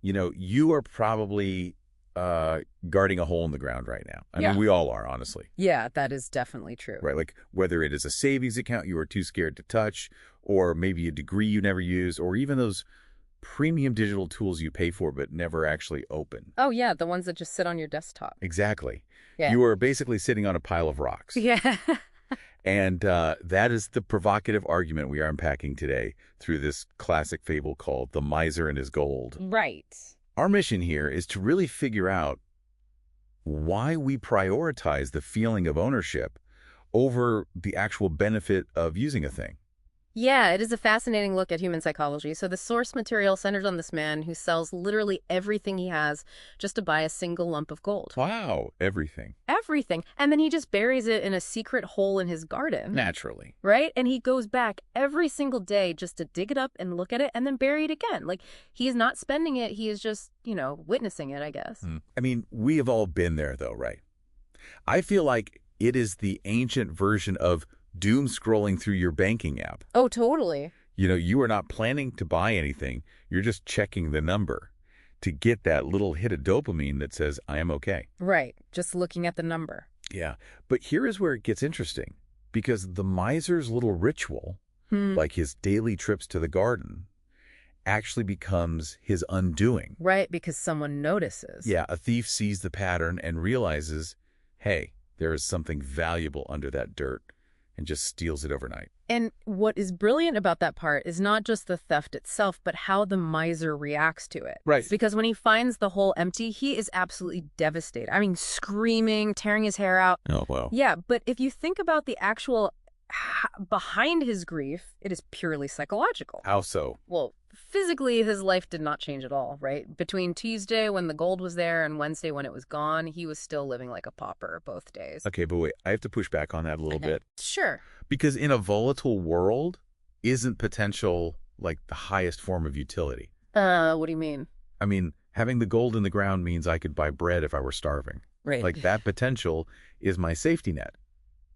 you are probably guarding a hole in the ground right now. I Yeah. mean, we all are, honestly. Yeah, that is definitely true. Right? Like whether it is a savings account you are too scared to touch, or maybe a degree you never use, or even those premium digital tools you pay for but never actually open. Oh, yeah, the ones that just sit on your desktop. Exactly. Yeah. You are basically sitting on a pile of rocks. Yeah. And that is the provocative argument we are unpacking today through this classic fable called The Miser and His Gold. Right. Our mission here is to really figure out why we prioritize the feeling of ownership over the actual benefit of using a thing. Yeah, it is a fascinating look at human psychology. So the source material centers on this man who sells literally everything he has just to buy a single lump of gold. Wow, everything. Everything. And then he just buries it in a secret hole in his garden. Naturally. Right? And he goes back every single day just to dig it up and look at it and then bury it again. Like, he is not spending it. He is just, witnessing it, I guess. I mean, we have all been there, though, right? I feel like it is the ancient version of doom scrolling through your banking app. Oh, totally. You are not planning to buy anything. You're just checking the number to get that little hit of dopamine that says, I am okay. Right. Just looking at the number. Yeah. But here is where it gets interesting, because the miser's little ritual, like his daily trips to the garden, actually becomes his undoing. Right, because someone notices. Yeah, a thief sees the pattern and realizes, hey, there is something valuable under that dirt, and just steals it overnight. And what is brilliant about that part is not just the theft itself, but how the miser reacts to it. Right. Because when he finds the hole empty, he is absolutely devastated. I mean, screaming, tearing his hair out. Oh, well. Yeah, but if you think about the actual behind his grief, it is purely psychological. How so? Well, physically, his life did not change at all, right? Between Tuesday, when the gold was there, and Wednesday, when it was gone, he was still living like a pauper both days. Okay, but wait, I have to push back on that a little bit. Sure. Because in a volatile world, isn't potential like the highest form of utility? What do you mean? I mean, having the gold in the ground means I could buy bread if I were starving. Right. Like that potential is my safety net.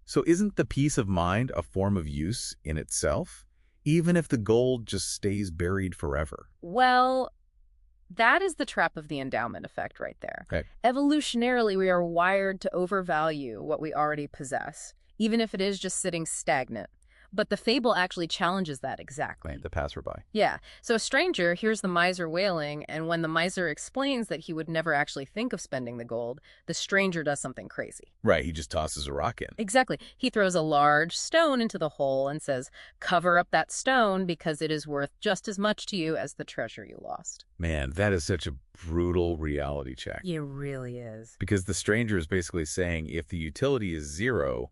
So isn't the peace of mind a form of use in itself, even if the gold just stays buried forever? Well, that is the trap of the endowment effect right there. Okay. Evolutionarily, we are wired to overvalue what we already possess, even if it is just sitting stagnant. But the fable actually challenges that exactly. The passerby. Yeah. So a stranger hears the miser wailing, and when the miser explains that he would never actually think of spending the gold, the stranger does something crazy. Right, he just tosses a rock in. Exactly. He throws a large stone into the hole and says, cover up that stone because it is worth just as much to you as the treasure you lost. Man, that is such a brutal reality check. It really is. Because the stranger is basically saying if the utility is zero,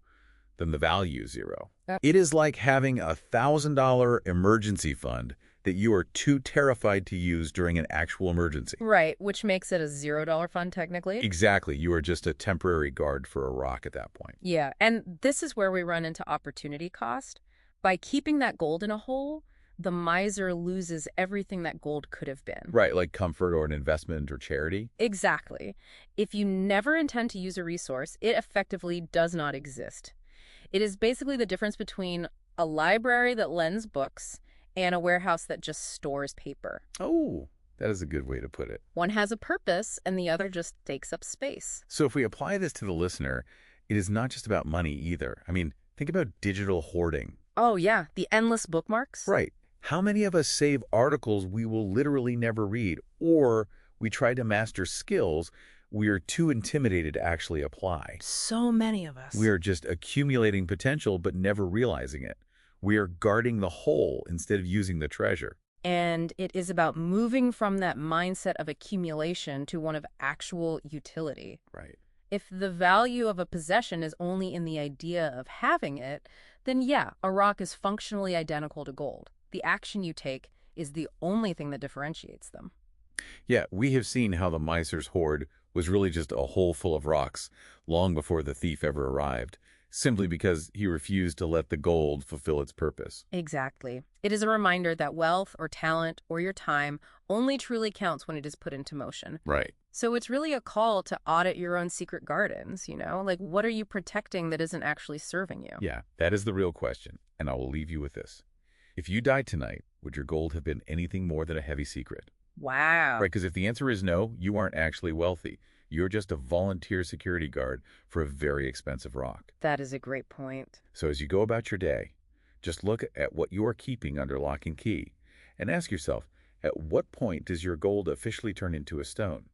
then the value is zero. It is like having a $1,000 emergency fund that you are too terrified to use during an actual emergency. Right, which makes it a $0 fund technically. Exactly. You are just a temporary guard for a rock at that point. Yeah, and this is where we run into opportunity cost. By keeping that gold in a hole, the miser loses everything that gold could have been. Right, like comfort or an investment or charity. Exactly. If you never intend to use a resource, it effectively does not exist. It is basically the difference between a library that lends books and a warehouse that just stores paper. Oh, that is a good way to put it. One has a purpose and the other just takes up space. So if we apply this to the listener, it is not just about money either. I mean, think about digital hoarding. Oh, yeah, the endless bookmarks. Right. How many of us save articles we will literally never read, or we try to master skills we are too intimidated to actually apply? So many of us. We are just accumulating potential but never realizing it. We are guarding the hole instead of using the treasure. And it is about moving from that mindset of accumulation to one of actual utility. Right. If the value of a possession is only in the idea of having it, then yeah, a rock is functionally identical to gold. The action you take is the only thing that differentiates them. Yeah, we have seen how the miser's hoard was really just a hole full of rocks long before the thief ever arrived, simply because he refused to let the gold fulfill its purpose. Exactly. It is a reminder that wealth or talent or your time only truly counts when it is put into motion. Right. So it's really a call to audit your own secret gardens, Like, what are you protecting that isn't actually serving you? Yeah, that is the real question, and I will leave you with this. If you died tonight, would your gold have been anything more than a heavy secret? Wow. Right, because if the answer is no, you aren't actually wealthy. You're just a volunteer security guard for a very expensive rock. That is a great point. So as you go about your day, just look at what you are keeping under lock and key and ask yourself, at what point does your gold officially turn into a stone?